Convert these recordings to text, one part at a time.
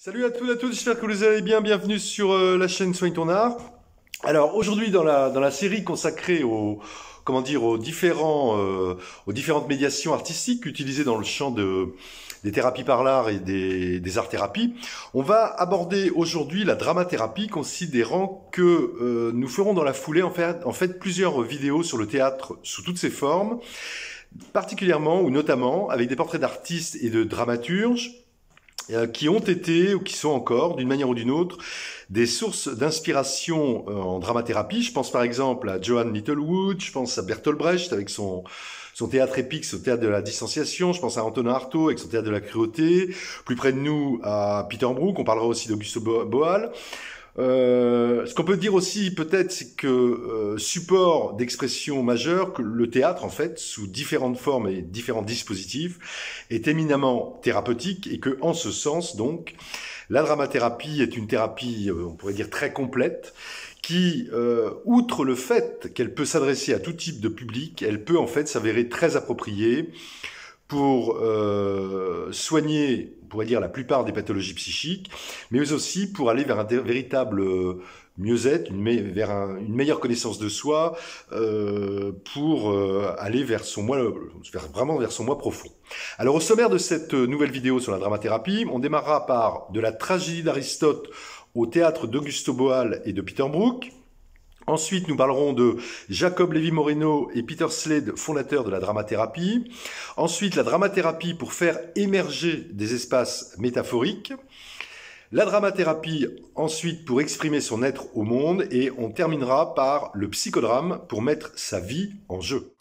Salut à tous, j'espère que vous allez bien. Bienvenue sur la chaîne Soigne ton art. Alors aujourd'hui dans la série consacrée aux différentes médiations artistiques utilisées dans le champ des thérapies par l'art et des arts-thérapies, on va aborder aujourd'hui la dramathérapie, considérant que nous ferons dans la foulée en fait plusieurs vidéos sur le théâtre sous toutes ses formes, particulièrement ou notamment avec des portraits d'artistes et de dramaturges qui ont été ou qui sont encore, d'une manière ou d'une autre, des sources d'inspiration en dramathérapie. Je pense par exemple à Johann Littlewood, je pense à Bertolt Brecht avec son théâtre épique, son théâtre de la distanciation, je pense à Antonin Artaud avec son théâtre de la cruauté, plus près de nous à Peter Brook, on parlera aussi d'Augusto Boal. Ce qu'on peut dire aussi peut-être, c'est que support d'expression majeure, que le théâtre en fait, sous différentes formes et différents dispositifs, est éminemment thérapeutique et que en ce sens donc, la dramathérapie est une thérapie, on pourrait dire très complète, qui, outre le fait qu'elle peut s'adresser à tout type de public, elle peut en fait s'avérer très appropriée pour soigner, on pourrait dire, la plupart des pathologies psychiques, mais aussi pour aller vers un véritable mieux-être, vers une meilleure connaissance de soi, pour aller vraiment vers son moi profond. Alors au sommaire de cette nouvelle vidéo sur la dramathérapie, on démarrera par de la tragédie d'Aristote au théâtre d'Augusto Boal et de Peter Brook. Ensuite, nous parlerons de Jacob Lévy-Moreno et Peter Slade, fondateurs de la dramathérapie. Ensuite, la dramathérapie pour faire émerger des espaces métaphoriques. La dramathérapie, ensuite, pour exprimer son être au monde. Et on terminera par le psychodrame pour mettre sa vie en jeu.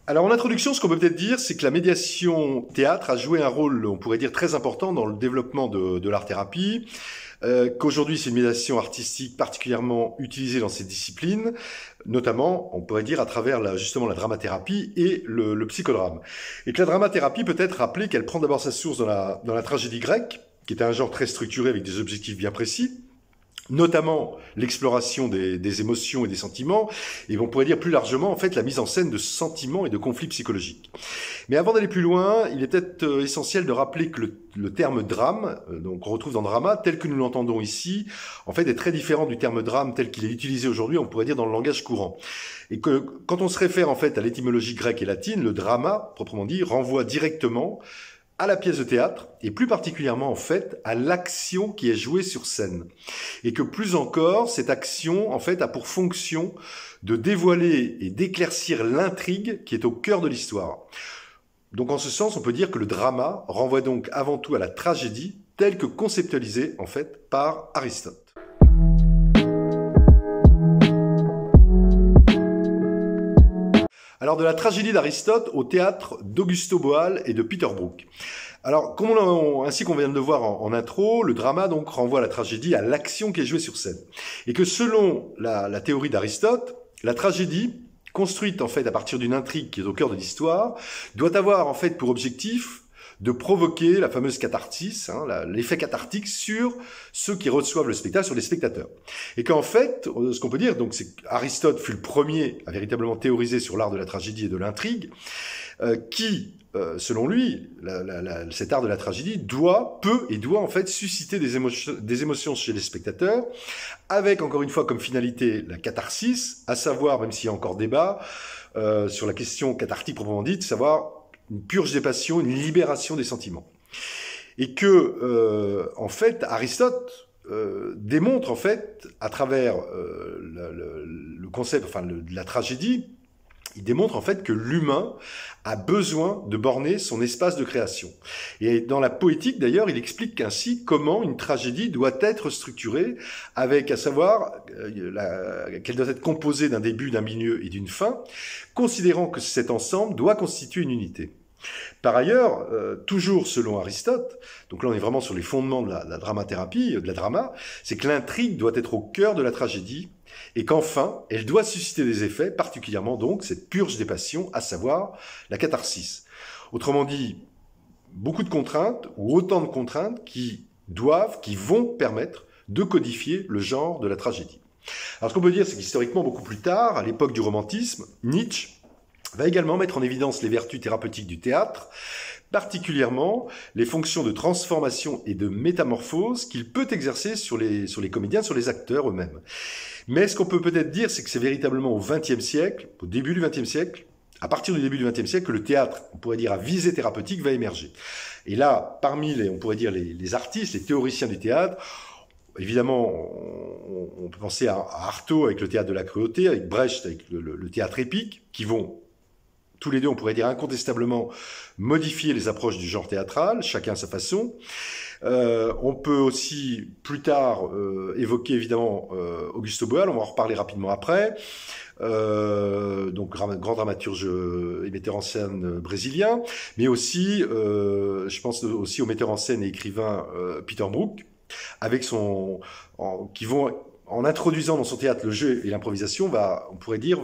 Alors en introduction, ce qu'on peut peut-être dire, c'est que la médiation théâtre a joué un rôle, on pourrait dire, très important dans le développement de l'art-thérapie, qu'aujourd'hui c'est une médiation artistique particulièrement utilisée dans ces disciplines, notamment, on pourrait dire, à travers justement la dramathérapie et le psychodrame. Et que la dramathérapie peut être rappelée qu'elle prend d'abord sa source dans la tragédie grecque, qui est un genre très structuré avec des objectifs bien précis, notamment l'exploration des émotions et des sentiments, et on pourrait dire plus largement en fait la mise en scène de sentiments et de conflits psychologiques. Mais avant d'aller plus loin, il est peut-être essentiel de rappeler que le terme drame, donc on retrouve dans drama, tel que nous l'entendons ici, en fait est très différent du terme drame tel qu'il est utilisé aujourd'hui, on pourrait dire dans le langage courant. Et que quand on se réfère en fait à l'étymologie grecque et latine, le drama, proprement dit, renvoie directement à la pièce de théâtre, et plus particulièrement en fait à l'action qui est jouée sur scène. Et que plus encore, cette action en fait a pour fonction de dévoiler et d'éclaircir l'intrigue qui est au cœur de l'histoire. Donc en ce sens, on peut dire que le drama renvoie donc avant tout à la tragédie telle que conceptualisée en fait par Aristote. Alors de la tragédie d'Aristote au théâtre d'Augusto Boal et de Peter Brook. Alors, ainsi qu'on vient de le voir en intro, le drama donc renvoie à la tragédie, à l'action qui est jouée sur scène. Et que selon la théorie d'Aristote, la tragédie, construite en fait à partir d'une intrigue qui est au cœur de l'histoire, doit avoir en fait pour objectif de provoquer la fameuse catharsis, l'effet cathartique sur ceux qui reçoivent le spectacle, sur les spectateurs. Et qu'en fait, ce qu'on peut dire, donc, c'est qu'Aristote fut le premier à véritablement théoriser sur l'art de la tragédie et de l'intrigue, selon lui, cet art de la tragédie doit en fait susciter des émotions chez les spectateurs, avec encore une fois comme finalité la catharsis, à savoir, même s'il y a encore débat sur la question cathartique proprement dite, savoir une purge des passions, une libération des sentiments. Et que, en fait, Aristote démontre, en fait, à travers le concept, de la tragédie, il démontre en fait que l'humain a besoin de borner son espace de création. Et dans la poétique, d'ailleurs, il explique ainsi comment une tragédie doit être structurée, avec à savoir qu'elle doit être composée d'un début, d'un milieu et d'une fin, considérant que cet ensemble doit constituer une unité. Par ailleurs, toujours selon Aristote, donc là on est vraiment sur les fondements de la dramathérapie, de la drama, c'est que l'intrigue doit être au cœur de la tragédie, et qu'enfin, elle doit susciter des effets, particulièrement donc cette purge des passions, à savoir la catharsis. Autrement dit, beaucoup de contraintes, ou autant de contraintes qui vont permettre de codifier le genre de la tragédie. Alors ce qu'on peut dire, c'est qu'historiquement, beaucoup plus tard, à l'époque du romantisme, Nietzsche va également mettre en évidence les vertus thérapeutiques du théâtre, particulièrement les fonctions de transformation et de métamorphose qu'il peut exercer sur les comédiens, sur les acteurs eux-mêmes. Mais ce qu'on peut peut-être dire, c'est que c'est véritablement au XXe siècle, au début du XXe siècle, à partir du début du XXe siècle, que le théâtre, on pourrait dire à visée thérapeutique, va émerger. Et là, parmi on pourrait dire les artistes, les théoriciens du théâtre, évidemment, on peut penser à Artaud avec le théâtre de la cruauté, avec Brecht avec le théâtre épique, qui vont tous les deux, on pourrait dire incontestablement, modifier les approches du genre théâtral, chacun à sa façon. On peut aussi, plus tard, évoquer évidemment Augusto Boal, on va en reparler rapidement après, donc grand dramaturge et metteur en scène brésilien, mais aussi, je pense aussi au metteur en scène et écrivain Peter Brook, avec qui vont, en introduisant dans son théâtre le jeu et l'improvisation, on pourrait dire,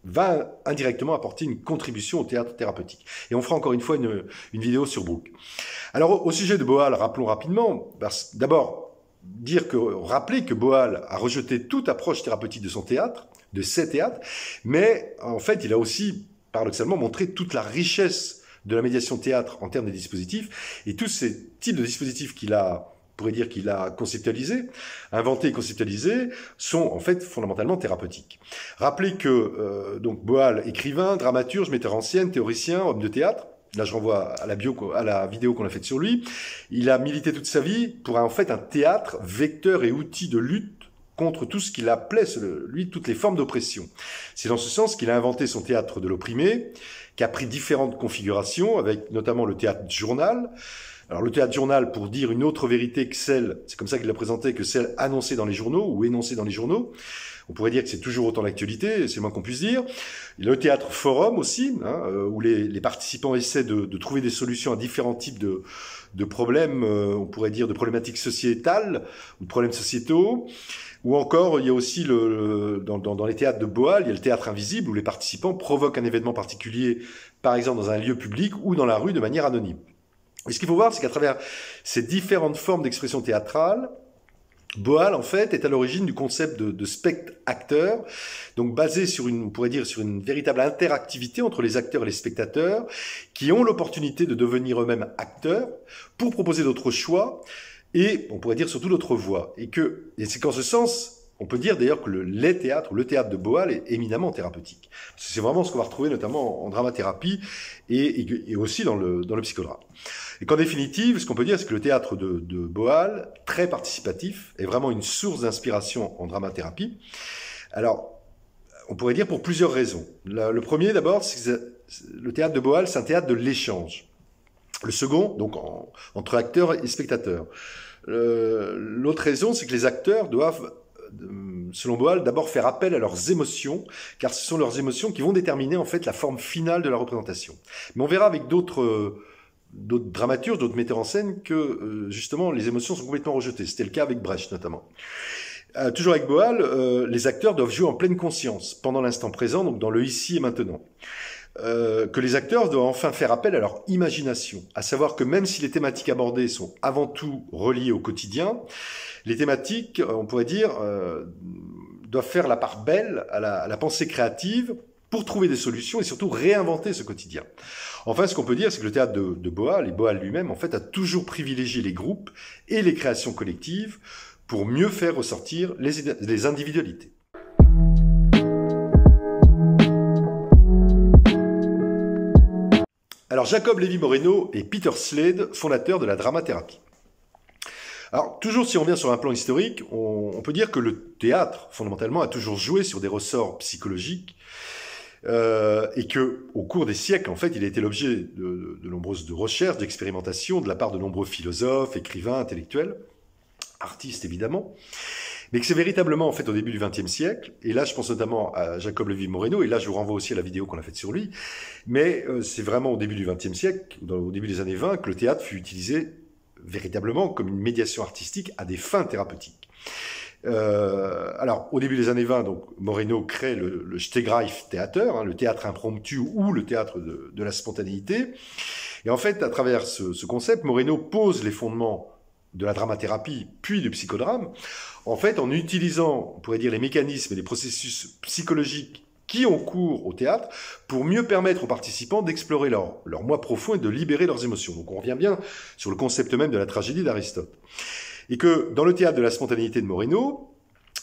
va indirectement apporter une contribution au théâtre thérapeutique. Et on fera encore une fois une vidéo sur Brook. Alors, au sujet de Boal, rappelons rapidement, d'abord, rappeler que Boal a rejeté toute approche thérapeutique de son théâtre, de ses théâtres, mais en fait, il a aussi, paradoxalement, montré toute la richesse de la médiation théâtre en termes de dispositifs, et tous ces types de dispositifs on pourrait dire qu'il a conceptualisé, inventé et conceptualisé, sont en fait fondamentalement thérapeutiques. Rappelez que donc Boal, écrivain, dramaturge, metteur en scène, théoricien, homme de théâtre, là je renvoie à la vidéo qu'on a faite sur lui, il a milité toute sa vie pour en fait un théâtre vecteur et outil de lutte contre tout ce qu'il appelait, lui, toutes les formes d'oppression. C'est dans ce sens qu'il a inventé son théâtre de l'opprimé, qui a pris différentes configurations, avec notamment le théâtre journal. Alors le théâtre journal, pour dire une autre vérité que c'est comme ça qu'il l'a présenté, que celle annoncée dans les journaux ou énoncée dans les journaux. On pourrait dire que c'est toujours autant d'actualité, c'est le moins qu'on puisse dire. Il y a le théâtre forum aussi, où les participants essaient de trouver des solutions à différents types de problèmes, on pourrait dire de problématiques sociétales ou de problèmes sociétaux. Ou encore, il y a aussi dans les théâtres de Boal, il y a le théâtre invisible où les participants provoquent un événement particulier, par exemple dans un lieu public ou dans la rue de manière anonyme. Et ce qu'il faut voir, c'est qu'à travers ces différentes formes d'expression théâtrale, Boal, en fait, est à l'origine du concept de spectateur, donc basé on pourrait dire, sur une véritable interactivité entre les acteurs et les spectateurs, qui ont l'opportunité de devenir eux-mêmes acteurs pour proposer d'autres choix, et on pourrait dire surtout d'autres voix. Et c'est qu'en ce sens, on peut dire d'ailleurs que le théâtre de Boal est éminemment thérapeutique. C'est vraiment ce qu'on va retrouver notamment en dramathérapie et aussi dans le psychodrame. Et qu'en définitive, ce qu'on peut dire, c'est que le théâtre de Boal, très participatif, est vraiment une source d'inspiration en dramathérapie. Alors, on pourrait dire pour plusieurs raisons. Le premier, d'abord, c'est que le théâtre de Boal, c'est un théâtre de l'échange. Le second, donc entre acteurs et spectateurs. L'autre raison, c'est que les acteurs doivent, selon Boal, d'abord faire appel à leurs émotions, car ce sont leurs émotions qui vont déterminer en fait la forme finale de la représentation. Mais on verra avec d'autres dramaturges, d'autres metteurs en scène que justement les émotions sont complètement rejetées. C'était le cas avec Brecht notamment. Toujours avec Boal, les acteurs doivent jouer en pleine conscience, pendant l'instant présent, donc dans le ici et maintenant. Que les acteurs doivent enfin faire appel à leur imagination, à savoir que même si les thématiques abordées sont avant tout reliées au quotidien, les thématiques, on pourrait dire, doivent faire la part belle à la pensée créative pour trouver des solutions et surtout réinventer ce quotidien. Enfin, ce qu'on peut dire, c'est que le théâtre de Boal, et Boal lui-même, en fait, a toujours privilégié les groupes et les créations collectives pour mieux faire ressortir les individualités. Alors, Jacob Lévy-Moreno et Peter Slade, fondateurs de la dramathérapie. Alors, toujours si on revient sur un plan historique, on peut dire que le théâtre, fondamentalement, a toujours joué sur des ressorts psychologiques et que, au cours des siècles, en fait, il a été l'objet de nombreuses recherches, d'expérimentations de la part de nombreux philosophes, écrivains, intellectuels, artistes évidemment, mais que c'est véritablement en fait au début du XXe siècle, et là je pense notamment à Jacob Lévy-Moreno, et là je vous renvoie aussi à la vidéo qu'on a faite sur lui, mais c'est vraiment au début du XXe siècle, au début des années 20, que le théâtre fut utilisé véritablement comme une médiation artistique à des fins thérapeutiques. Alors, au début des années 20, donc, Moreno crée le Stegreif Theater, le théâtre impromptu ou le théâtre de la spontanéité. Et en fait, à travers ce concept, Moreno pose les fondements de la dramathérapie, puis du psychodrame, en fait, en utilisant, on pourrait dire, les mécanismes et les processus psychologiques qui ont cours au théâtre pour mieux permettre aux participants d'explorer leur moi profond et de libérer leurs émotions. Donc on revient bien sur le concept même de la tragédie d'Aristote. Et que dans le théâtre de la spontanéité de Moreno,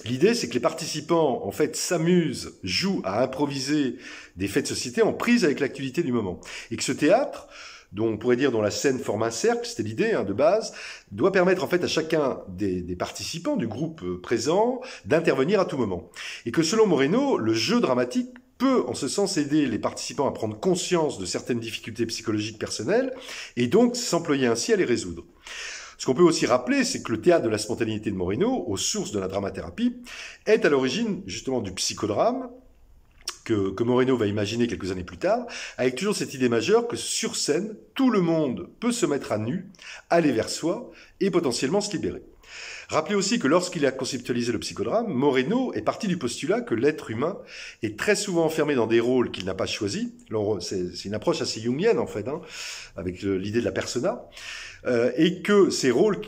l'idée c'est que les participants en fait s'amusent, jouent à improviser des faits de société en prise avec l'actualité du moment. Et que ce théâtre, dont on pourrait dire dont la scène forme un cercle, c'était l'idée de base, doit permettre en fait à chacun des participants du groupe présent d'intervenir à tout moment. Et que selon Moreno, le jeu dramatique peut en ce sens aider les participants à prendre conscience de certaines difficultés psychologiques personnelles et donc s'employer ainsi à les résoudre. Ce qu'on peut aussi rappeler, c'est que le théâtre de la spontanéité de Moreno, aux sources de la dramathérapie, est à l'origine justement du psychodrame, que Moreno va imaginer quelques années plus tard, avec toujours cette idée majeure que sur scène, tout le monde peut se mettre à nu, aller vers soi et potentiellement se libérer. Rappelez aussi que lorsqu'il a conceptualisé le psychodrame, Moreno est parti du postulat que l'être humain est très souvent enfermé dans des rôles qu'il n'a pas choisis. C'est une approche assez jungienne en fait, avec l'idée de la persona, et que ces rôles,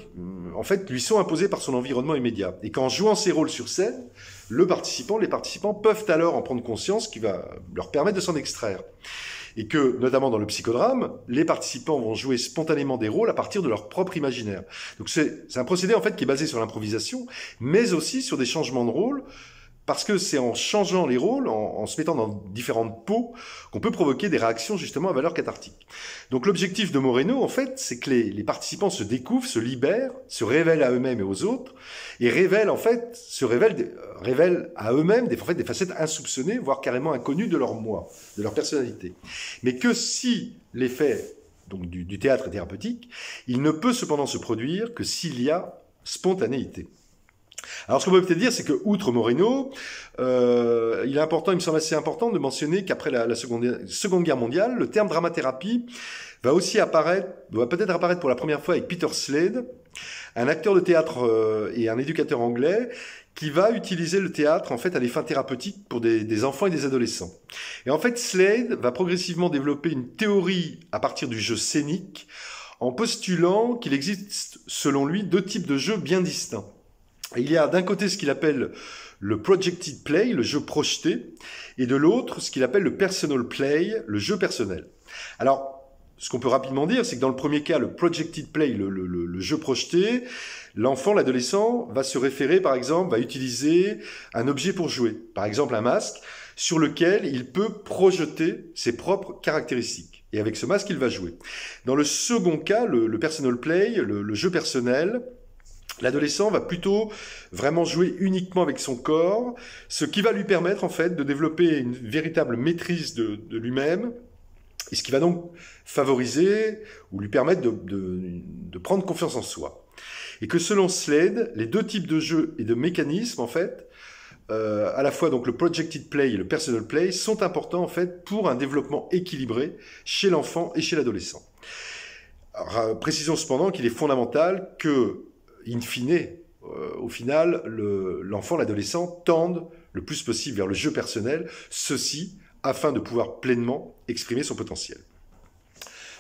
en fait, lui sont imposés par son environnement immédiat. Et qu'en jouant ces rôles sur scène, les participants peuvent alors en prendre conscience, qui va leur permettre de s'en extraire. Et que, notamment dans le psychodrame, les participants vont jouer spontanément des rôles à partir de leur propre imaginaire. Donc c'est un procédé en fait qui est basé sur l'improvisation, mais aussi sur des changements de rôle, parce que c'est en changeant les rôles, en se mettant dans différentes peaux, qu'on peut provoquer des réactions justement à valeur cathartique. Donc l'objectif de Moreno, en fait, c'est que les participants se découvrent, se libèrent, se révèlent à eux-mêmes et aux autres, et révèlent à eux-mêmes des facettes insoupçonnées, voire carrément inconnues de leur moi, de leur personnalité. Mais que si l'effet donc du théâtre est thérapeutique, il ne peut cependant se produire que s'il y a spontanéité. Alors, ce qu'on peut peut-être dire, c'est que, outre Moreno, il me semble assez important de mentionner qu'après la Seconde Guerre mondiale, le terme dramathérapie doit peut-être apparaître pour la première fois avec Peter Slade, un acteur de théâtre et un éducateur anglais, qui va utiliser le théâtre, en fait, à des fins thérapeutiques pour des enfants et des adolescents. Et en fait, Slade va progressivement développer une théorie à partir du jeu scénique, en postulant qu'il existe, selon lui, deux types de jeux bien distincts. Il y a d'un côté ce qu'il appelle le projected play, le jeu projeté, et de l'autre ce qu'il appelle le personal play, le jeu personnel. Alors, ce qu'on peut rapidement dire, c'est que dans le premier cas, le projected play, le jeu projeté, l'enfant, l'adolescent va se référer, par exemple, va utiliser un objet pour jouer, par exemple un masque, sur lequel il peut projeter ses propres caractéristiques. Et avec ce masque, il va jouer. Dans le second cas, le personal play, le jeu personnel, l'adolescent va plutôt vraiment jouer uniquement avec son corps, ce qui va lui permettre en fait de développer une véritable maîtrise de lui-même, et ce qui va donc favoriser ou lui permettre de prendre confiance en soi. Et que selon Slade, les deux types de jeux et de mécanismes en fait, à la fois donc le projected play et le personal play, sont importants en fait pour un développement équilibré chez l'enfant et chez l'adolescent. Précisons cependant qu'il est fondamental que in fine, au final, l'enfant, l'adolescent tendent le plus possible vers le jeu personnel, ceci afin de pouvoir pleinement exprimer son potentiel.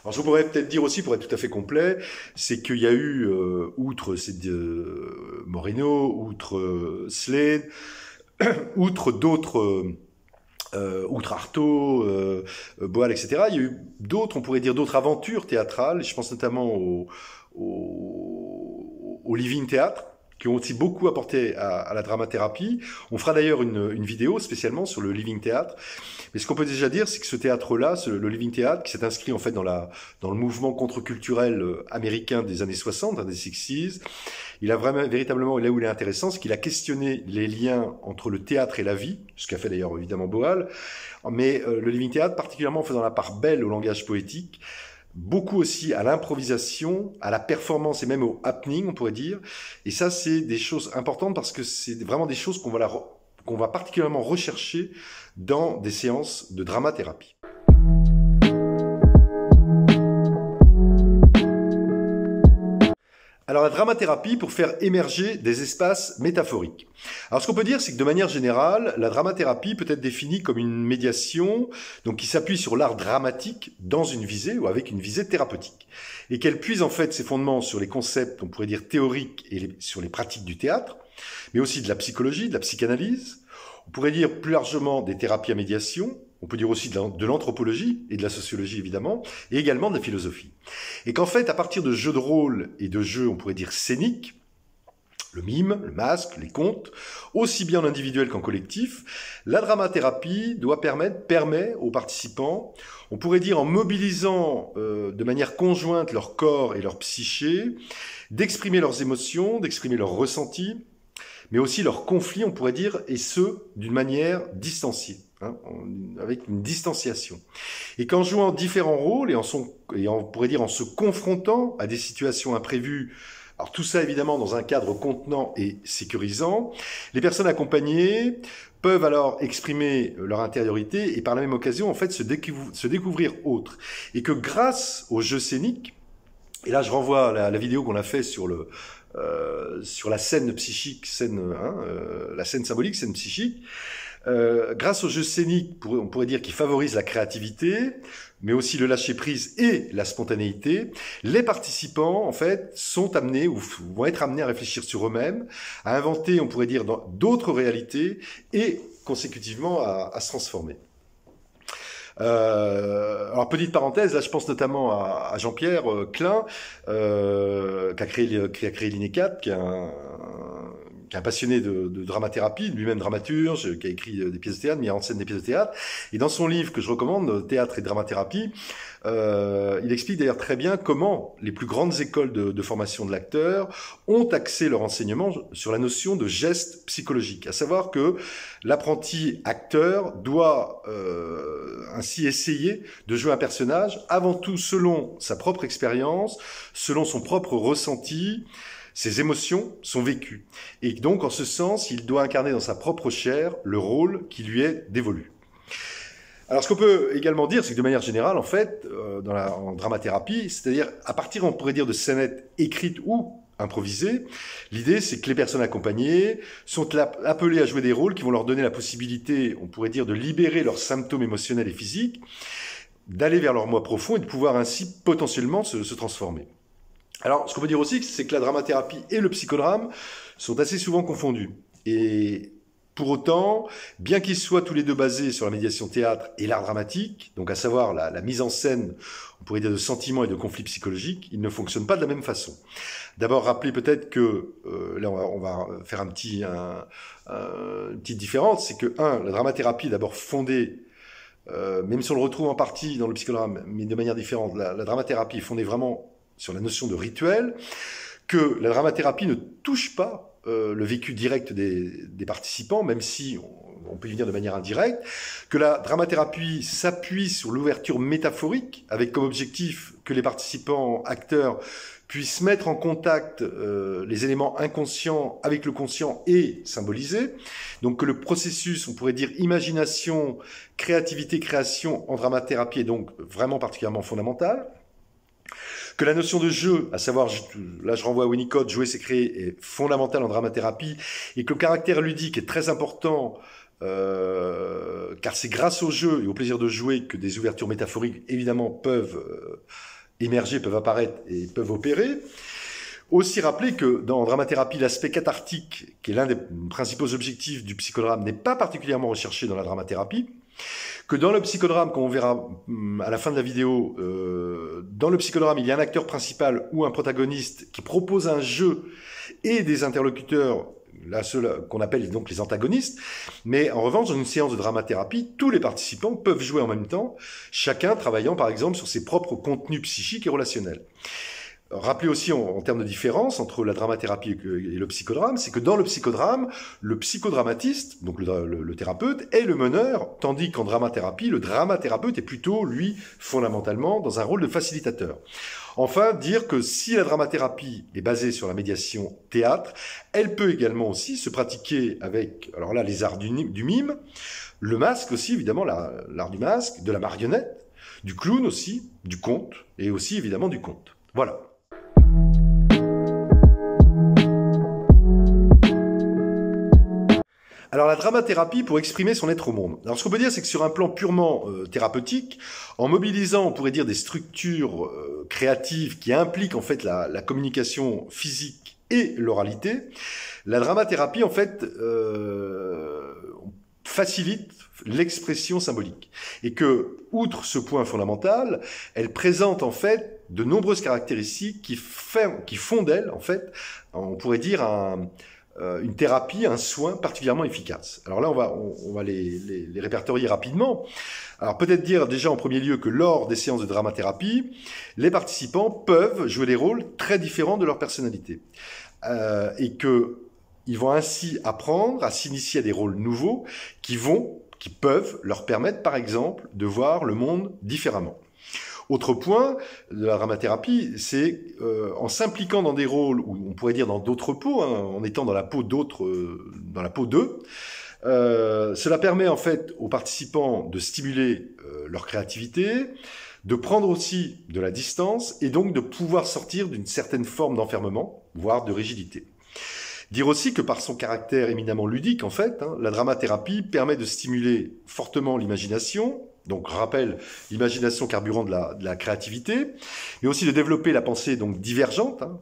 Alors, ce qu'on pourrait peut-être dire aussi, pour être tout à fait complet, c'est qu'il y a eu, outre Moreno, outre Slade, outre d'autres, outre Artaud, Boal, etc., il y a eu d'autres, on pourrait dire d'autres aventures théâtrales, je pense notamment au Living Theatre, qui ont aussi beaucoup apporté à la dramathérapie. On fera d'ailleurs une vidéo spécialement sur le Living Theatre. Mais ce qu'on peut déjà dire, c'est que ce théâtre-là, le Living Theatre, qui s'est inscrit en fait dans le mouvement contre-culturel américain des années 60, des 60s, il a véritablement, là où il est intéressant, c'est qu'il a questionné les liens entre le théâtre et la vie, ce qu'a fait d'ailleurs évidemment Boal, mais le Living Theatre, particulièrement en faisant la part belle au langage poétique, beaucoup aussi à l'improvisation, à la performance et même au happening, on pourrait dire. Et ça, c'est des choses importantes parce que c'est vraiment des choses qu'on va particulièrement rechercher dans des séances de dramathérapie. Alors la dramathérapie pour faire émerger des espaces métaphoriques. Alors ce qu'on peut dire, c'est que de manière générale, la dramathérapie peut être définie comme une médiation donc qui s'appuie sur l'art dramatique dans une visée ou avec une visée thérapeutique. Et qu'elle puise en fait ses fondements sur les concepts, on pourrait dire théoriques et sur les pratiques du théâtre, mais aussi de la psychologie, de la psychanalyse. On pourrait dire plus largement des thérapies à médiation. On peut dire aussi de l'anthropologie et de la sociologie, évidemment, et également de la philosophie. Et qu'en fait, à partir de jeux de rôle et de jeux, on pourrait dire scéniques, le mime, le masque, les contes, aussi bien en individuel qu'en collectif, la dramathérapie permet aux participants, on pourrait dire en mobilisant de manière conjointe leur corps et leur psyché, d'exprimer leurs émotions, d'exprimer leurs ressentis, mais aussi leurs conflits, on pourrait dire, et ce, d'une manière distanciée, avec une distanciation. Et qu'en jouant différents rôles, on pourrait dire en se confrontant à des situations imprévues, alors tout ça évidemment dans un cadre contenant et sécurisant, les personnes accompagnées peuvent alors exprimer leur intériorité et par la même occasion en fait se découvrir autres. Et que grâce au jeu scénique, et là je renvoie à la vidéo qu'on a fait sur la scène psychique, la scène symbolique, scène psychique, grâce au jeu scénique, on pourrait dire qu'il favorise la créativité, mais aussi le lâcher-prise et la spontanéité, les participants, en fait, sont amenés ou vont être amenés à réfléchir sur eux-mêmes, à inventer, on pourrait dire, d'autres réalités et, consécutivement, à se transformer. Alors, petite parenthèse, là, je pense notamment à Jean-Pierre Klein, qui a créé l'INECAT, qui est un passionné de dramathérapie, lui-même dramaturge, qui a écrit des pièces de théâtre, mis en scène des pièces de théâtre. Et dans son livre que je recommande, Théâtre et dramathérapie, il explique d'ailleurs très bien comment les plus grandes écoles de formation de l'acteur ont axé leur enseignement sur la notion de geste psychologique, à savoir que l'apprenti acteur doit ainsi essayer de jouer un personnage avant tout selon sa propre expérience, selon son propre ressenti, ses émotions sont vécues. Et donc, en ce sens, il doit incarner dans sa propre chair le rôle qui lui est dévolu. Alors, ce qu'on peut également dire, c'est que de manière générale, en fait, en dramathérapie, c'est-à-dire à partir, on pourrait dire, de scénettes écrites ou improvisées, l'idée, c'est que les personnes accompagnées sont appelées à jouer des rôles qui vont leur donner la possibilité, on pourrait dire, de libérer leurs symptômes émotionnels et physiques, d'aller vers leur moi profond et de pouvoir ainsi potentiellement se transformer. Alors, ce qu'on peut dire aussi, c'est que la dramathérapie et le psychodrame sont assez souvent confondus. Et pour autant, bien qu'ils soient tous les deux basés sur la médiation théâtre et l'art dramatique, donc à savoir la mise en scène, on pourrait dire de sentiments et de conflits psychologiques, ils ne fonctionnent pas de la même façon. D'abord, rappelez peut-être que, là on va faire une petite différence, c'est que, la dramathérapie est d'abord fondée, même si on le retrouve en partie dans le psychodrame, mais de manière différente, la dramathérapie est fondée vraiment sur la notion de rituel, que la dramathérapie ne touche pas le vécu direct des participants, même si on peut y venir de manière indirecte, que la dramathérapie s'appuie sur l'ouverture métaphorique, avec comme objectif que les participants acteurs puissent mettre en contact les éléments inconscients avec le conscient et symboliser. Donc que le processus, on pourrait dire imagination, créativité, création en dramathérapie est donc vraiment particulièrement fondamental. Que la notion de jeu, à savoir, là je renvoie à Winnicott, jouer c'est créer, est fondamentale en dramathérapie, et que le caractère ludique est très important, car c'est grâce au jeu et au plaisir de jouer que des ouvertures métaphoriques, évidemment, peuvent émerger, peuvent apparaître et peuvent opérer. Aussi rappeler que dans dramathérapie, l'aspect cathartique, qui est l'un des principaux objectifs du psychodrame, n'est pas particulièrement recherché dans la dramathérapie. Que dans le psychodrame, comme on verra à la fin de la vidéo, dans le psychodrame, il y a un acteur principal ou un protagoniste qui propose un jeu et des interlocuteurs, là ceux qu'on appelle donc les antagonistes. Mais en revanche, dans une séance de dramathérapie, tous les participants peuvent jouer en même temps, chacun travaillant par exemple sur ses propres contenus psychiques et relationnels. Rappelez aussi en termes de différence entre la dramathérapie et le psychodrame, c'est que dans le psychodrame, le psychodramatiste, donc le thérapeute, est le meneur, tandis qu'en dramathérapie, le dramathérapeute est plutôt, lui, fondamentalement, dans un rôle de facilitateur. Enfin, dire que si la dramathérapie est basée sur la médiation théâtre, elle peut également aussi se pratiquer avec, alors là, les arts du mime, le masque aussi, évidemment, l'art du masque, de la marionnette, du clown aussi, du conte, et aussi, évidemment, du conte. Voilà. Alors la dramathérapie pour exprimer son être au monde. Alors ce qu'on peut dire, c'est que sur un plan purement thérapeutique, en mobilisant, on pourrait dire, des structures créatives qui impliquent en fait la communication physique et l'oralité, la dramathérapie en fait facilite l'expression symbolique. Et que, outre ce point fondamental, elle présente en fait de nombreuses caractéristiques qui font d'elle, en fait, on pourrait dire une thérapie, un soin particulièrement efficace. Alors là, on va les répertorier rapidement. Alors peut-être dire déjà en premier lieu que lors des séances de dramathérapie, les participants peuvent jouer des rôles très différents de leur personnalité. Et qu'ils vont ainsi apprendre à s'initier à des rôles nouveaux qui peuvent leur permettre, par exemple, de voir le monde différemment. Autre point de la dramathérapie, c'est en s'impliquant dans des rôles, ou on pourrait dire dans d'autres peaux, hein, en étant dans la peau d'autres, dans la peau d'eux, cela permet en fait aux participants de stimuler leur créativité, de prendre aussi de la distance et donc de pouvoir sortir d'une certaine forme d'enfermement, voire de rigidité. Dire aussi que par son caractère éminemment ludique, en fait, hein, la dramathérapie permet de stimuler fortement l'imagination, donc rappelle l'imagination carburant de la créativité, mais aussi de développer la pensée donc divergente, hein,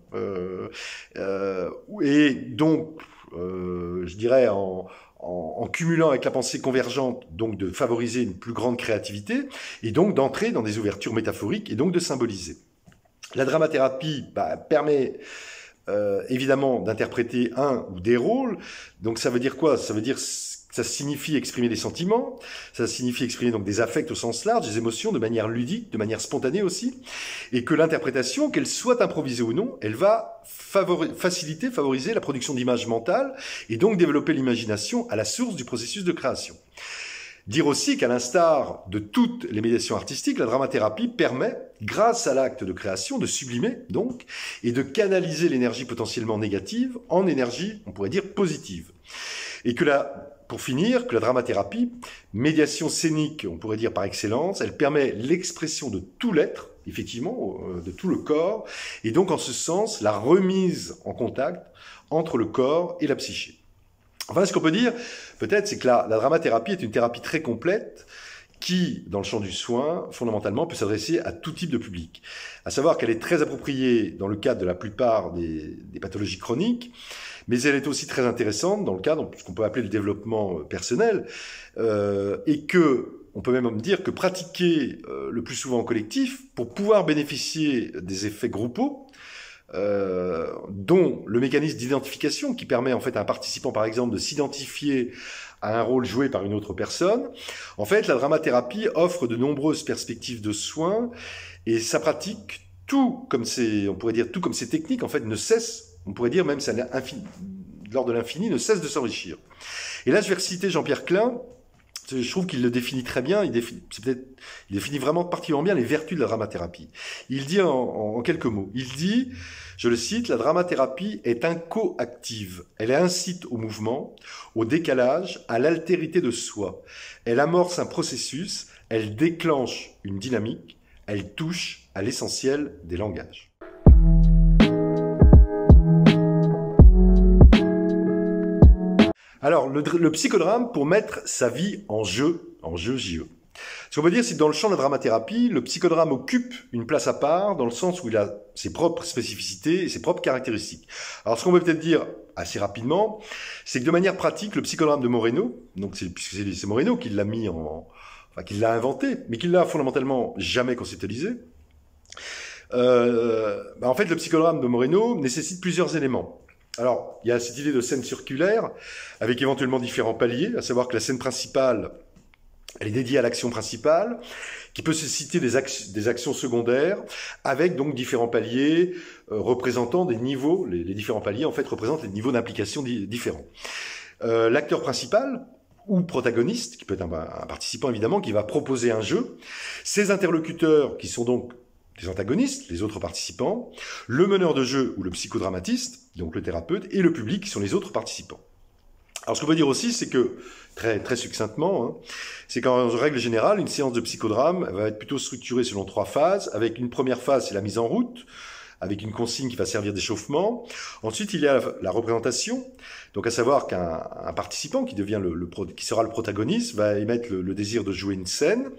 et donc, je dirais, en cumulant avec la pensée convergente, donc de favoriser une plus grande créativité, et donc d'entrer dans des ouvertures métaphoriques, et donc de symboliser. La dramathérapie permet évidemment d'interpréter un ou des rôles. Donc ça veut dire quoi? Ça veut dire ça signifie exprimer des sentiments, ça signifie exprimer donc des affects au sens large, des émotions de manière ludique, de manière spontanée aussi, et que l'interprétation, qu'elle soit improvisée ou non, elle va favoriser la production d'images mentales et donc développer l'imagination à la source du processus de création. Dire aussi qu'à l'instar de toutes les médiations artistiques, la dramathérapie permet, grâce à l'acte de création, de sublimer donc, et de canaliser l'énergie potentiellement négative en énergie, on pourrait dire, positive. Et que pour finir, que la dramathérapie, médiation scénique, on pourrait dire par excellence, elle permet l'expression de tout l'être, effectivement, de tout le corps, et donc en ce sens, la remise en contact entre le corps et la psyché. Enfin, ce qu'on peut dire, peut-être, c'est que la dramathérapie est une thérapie très complète qui, dans le champ du soin, fondamentalement, peut s'adresser à tout type de public. À savoir qu'elle est très appropriée dans le cadre de la plupart des pathologies chroniques, mais elle est aussi très intéressante dans le cadre de ce qu'on peut appeler le développement personnel, et que on peut même dire que pratiquer le plus souvent en collectif, pour pouvoir bénéficier des effets groupaux, dont le mécanisme d'identification qui permet en fait à un participant par exemple de s'identifier à un rôle joué par une autre personne. En fait, la dramathérapie offre de nombreuses perspectives de soins et sa pratique, on pourrait dire tout comme ses techniques, en fait, ne cesse, on pourrait dire même ça lors de l'infini, ne cesse de s'enrichir. Et là, je vais reciter Jean-Pierre Klein. Je trouve qu'il le définit très bien, il définit vraiment particulièrement bien les vertus de la dramathérapie. Il dit en quelques mots, il dit, je le cite, la dramathérapie est incoactive. Elle incite au mouvement, au décalage, à l'altérité de soi. Elle amorce un processus, elle déclenche une dynamique, elle touche à l'essentiel des langages. Alors, le psychodrame pour mettre sa vie en jeu JE. Ce qu'on peut dire, c'est que dans le champ de la dramathérapie, le psychodrame occupe une place à part, dans le sens où il a ses propres spécificités et ses propres caractéristiques. Alors, ce qu'on peut peut-être dire assez rapidement, c'est que de manière pratique, le psychodrame de Moreno, donc puisque c'est Moreno qui l'a qui l'a inventé, mais qui l'a fondamentalement jamais conceptualisé, en fait, le psychodrame de Moreno nécessite plusieurs éléments. Alors, il y a cette idée de scène circulaire, avec éventuellement différents paliers, à savoir que la scène principale, elle est dédiée à l'action principale, qui peut susciter des actions secondaires, avec donc différents paliers représentant des niveaux, les différents paliers en fait représentent les niveaux d'implication différents. L'acteur principal, ou protagoniste, qui peut être un participant évidemment, qui va proposer un jeu, ses interlocuteurs, qui sont donc les antagonistes, les autres participants, le meneur de jeu ou le psychodramatiste, donc le thérapeute, et le public qui sont les autres participants. Alors ce qu'on peut dire aussi, c'est que, très succinctement, hein, c'est qu'en règle générale, une séance de psychodrame va être plutôt structurée selon 3 phases, avec une première phase, c'est la mise en route, avec une consigne qui va servir d'échauffement. Ensuite, il y a la représentation, donc à savoir qu'un participant qui sera le protagoniste va émettre le désir de jouer une scène.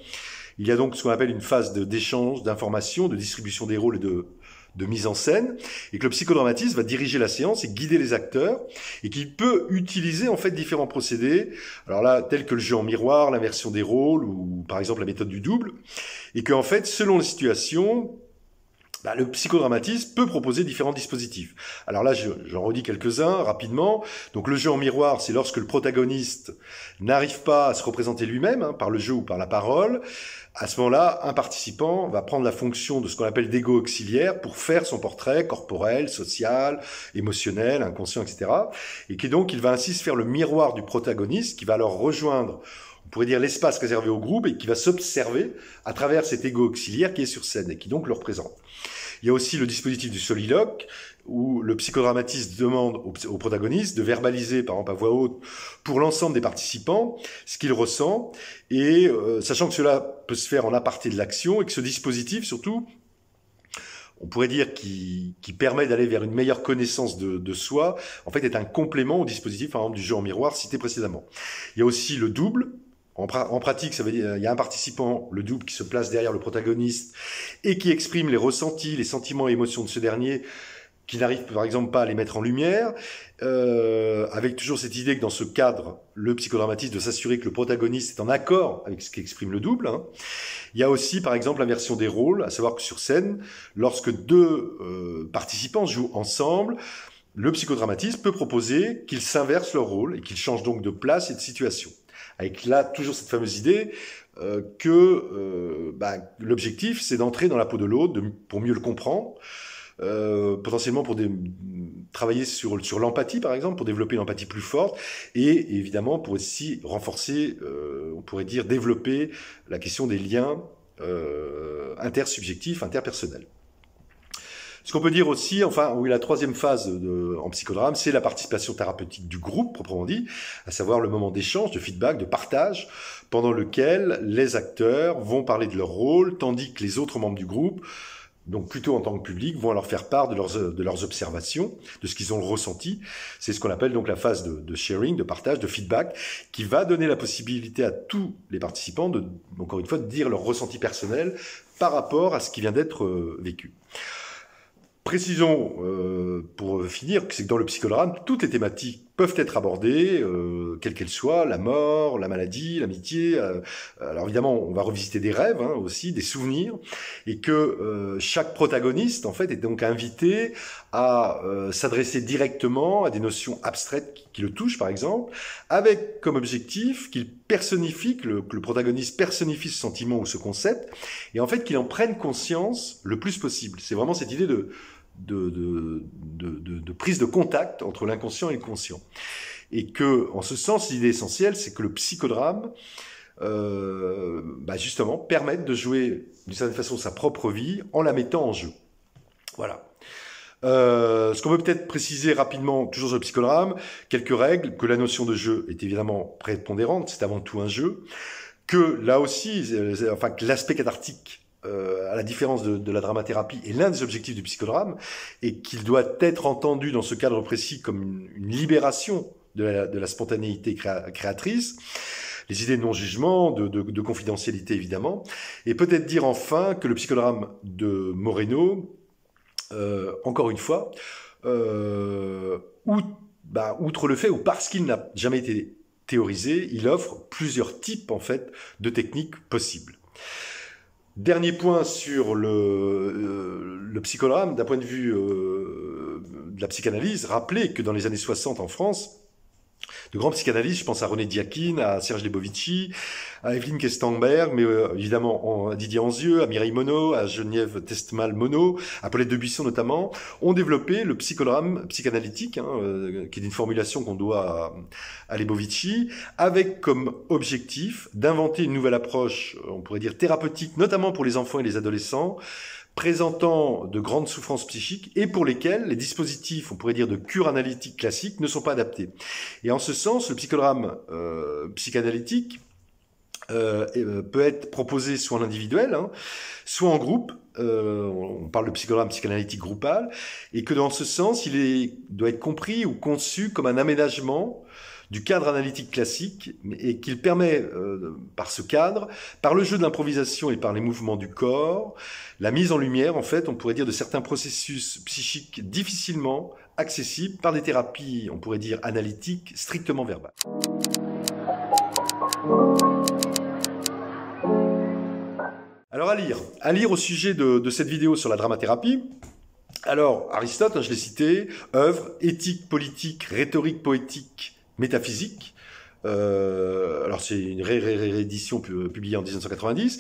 Il y a donc ce qu'on appelle une phase d'échange, d'information, de distribution des rôles et de de mise en scène, et que le psychodramatiste va diriger la séance et guider les acteurs, et qu'il peut utiliser en fait différents procédés, alors là, tels que le jeu en miroir, l'inversion des rôles, ou par exemple la méthode du double, et qu'en fait, selon les situations, le psychodramatisme peut proposer différents dispositifs. Alors là, j'en redis quelques-uns rapidement. Donc le jeu en miroir, c'est lorsque le protagoniste n'arrive pas à se représenter lui-même, par le jeu ou par la parole. À ce moment-là, un participant va prendre la fonction de ce qu'on appelle d'égo auxiliaire pour faire son portrait corporel, social, émotionnel, inconscient, etc. Et donc, il va ainsi se faire le miroir du protagoniste qui va alors rejoindre, on pourrait dire, l'espace réservé au groupe et qui va s'observer à travers cet égo auxiliaire qui est sur scène et qui donc le représente. Il y a aussi le dispositif du soliloque, où le psychodramatiste demande au protagoniste de verbaliser, par exemple à voix haute, pour l'ensemble des participants, ce qu'il ressent, et sachant que cela peut se faire en aparté de l'action, et que ce dispositif, surtout, on pourrait dire qui permet d'aller vers une meilleure connaissance de soi, en fait, est un complément au dispositif, par exemple, du jeu en miroir cité précédemment. Il y a aussi le double. En pratique, ça veut dire il y a un participant, le double, qui se place derrière le protagoniste et qui exprime les ressentis, les sentiments et émotions de ce dernier, qui n'arrive par exemple pas à les mettre en lumière, avec toujours cette idée que dans ce cadre, le psychodramatiste doit s'assurer que le protagoniste est en accord avec ce qu'exprime le double. Il y a aussi par exemple l'inversion des rôles, à savoir que sur scène, lorsque deux participants jouent ensemble, le psychodramatiste peut proposer qu'ils s'inversent leur rôle et qu'ils changent donc de place et de situation. Avec là toujours cette fameuse idée que l'objectif c'est d'entrer dans la peau de l'autre pour mieux le comprendre, potentiellement pour travailler sur l'empathie par exemple, pour développer une empathie plus forte et évidemment pour aussi renforcer, on pourrait dire développer la question des liens intersubjectifs, interpersonnels. Ce qu'on peut dire aussi, la troisième phase en psychodrame, c'est la participation thérapeutique du groupe, proprement dit, à savoir le moment d'échange, de feedback, de partage, pendant lequel les acteurs vont parler de leur rôle, tandis que les autres membres du groupe, donc plutôt en tant que public, vont leur faire part de leurs observations, de ce qu'ils ont ressenti. C'est ce qu'on appelle donc la phase de sharing, de partage, de feedback, qui va donner la possibilité à tous les participants, encore une fois, de dire leur ressenti personnel par rapport à ce qui vient d'être vécu. Précisons, pour finir, que c'est que dans le psychodrame, toutes les thématiques peuvent être abordées, quelles qu'elles soient, la mort, la maladie, l'amitié. Alors évidemment, on va revisiter des rêves aussi, des souvenirs, et que chaque protagoniste, en fait, est donc invité à s'adresser directement à des notions abstraites qui le touchent, par exemple, avec comme objectif qu'il personnifie, que le protagoniste personnifie ce sentiment ou ce concept, et en fait qu'il en prenne conscience le plus possible. C'est vraiment cette idée de prise de contact entre l'inconscient et le conscient. Et que, en ce sens, l'idée essentielle, c'est que le psychodrame, justement, permette de jouer d'une certaine façon sa propre vie en la mettant en jeu. Voilà. Ce qu'on peut peut-être préciser rapidement, toujours sur le psychodrame, quelques règles, que la notion de jeu est évidemment prépondérante, c'est avant tout un jeu, que là aussi, que l'aspect cathartique, à la différence de la dramathérapie, est l'un des objectifs du psychodrame, et qu'il doit être entendu dans ce cadre précis comme une libération de la spontanéité créatrice, les idées de non-jugement, de confidentialité évidemment, et peut-être dire enfin que le psychodrame de Moreno, encore une fois, outre le fait, ou parce qu'il n'a jamais été théorisé, il offre plusieurs types en fait de techniques possibles. Dernier point sur le psychodrame, d'un point de vue de la psychanalyse, rappelez que dans les années 60 en France, de grands psychanalystes, je pense à René Diakine, à Serge Lebovici, à Evelyne Kestenberg, mais évidemment à Didier Anzieux, à Mireille Monod, à Geneviève Testmal-Monod, à Paulette Debuisson notamment, ont développé le psychodrame psychanalytique, qui est une formulation qu'on doit à Lebovici, avec comme objectif d'inventer une nouvelle approche, on pourrait dire thérapeutique, notamment pour les enfants et les adolescents, présentant de grandes souffrances psychiques et pour lesquelles les dispositifs, on pourrait dire, de cure analytique classique ne sont pas adaptés. Et en ce sens, le psychodrame psychanalytique peut être proposé soit en individuel, soit en groupe. On parle de psychodrame psychanalytique groupal, et que dans ce sens, doit être compris ou conçu comme un aménagement du cadre analytique classique et qu'il permet, par ce cadre, par le jeu de l'improvisation et par les mouvements du corps, la mise en lumière, en fait, on pourrait dire, de certains processus psychiques difficilement accessibles par des thérapies, on pourrait dire, analytiques, strictement verbales. Alors à lire au sujet de cette vidéo sur la dramathérapie. Alors, Aristote, je l'ai cité, œuvre, éthique, politique, rhétorique, poétique, métaphysique. Alors, c'est une réédition publiée en 1990.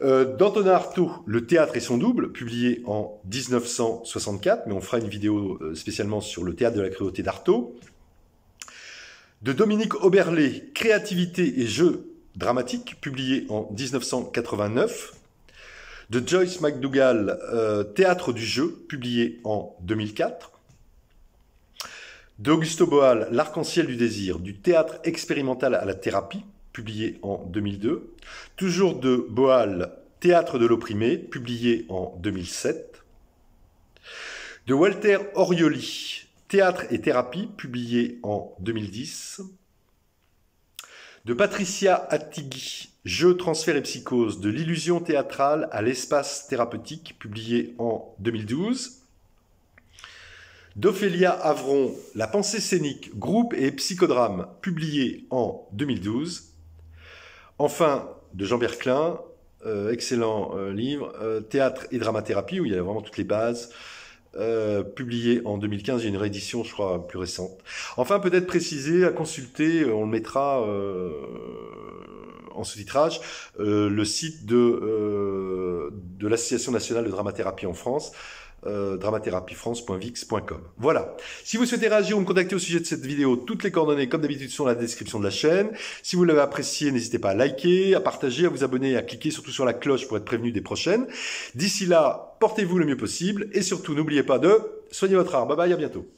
D'Antonin Artaud, Le théâtre et son double, publié en 1964, mais on fera une vidéo spécialement sur le théâtre de la cruauté d'Artaud. De Dominique Oberlé, Créativité et jeux dramatiques, publié en 1989. De Joyce McDougall, Théâtre du jeu, publié en 2004. D'Augusto Boal, L'arc-en-ciel du désir, du théâtre expérimental à la thérapie, publié en 2002. Toujours de Boal, Théâtre de l'opprimé, publié en 2007. De Walter Orioli, Théâtre et thérapie, publié en 2010. De Patricia Attigui, Jeux, transfert et psychose, de l'illusion théâtrale à l'espace thérapeutique, publié en 2012. D'Ophélia Avron, La pensée scénique, groupe et psychodrame, publié en 2012. Enfin, de Jean Berclin, excellent livre, Théâtre et dramathérapie, où il y a vraiment toutes les bases, publié en 2015, il y a une réédition, je crois, plus récente. Enfin, peut-être préciser, à consulter, on le mettra en sous-titrage, le site de l'Association nationale de dramathérapie en France, dramathérapiefrance.vix.com. Voilà. Si vous souhaitez réagir ou me contacter au sujet de cette vidéo, toutes les coordonnées, comme d'habitude, sont dans la description de la chaîne. Si vous l'avez apprécié, n'hésitez pas à liker, à partager, à vous abonner et à cliquer surtout sur la cloche pour être prévenu des prochaines. D'ici là, portez-vous le mieux possible et surtout, n'oubliez pas de soigner votre art. Bye bye, à bientôt.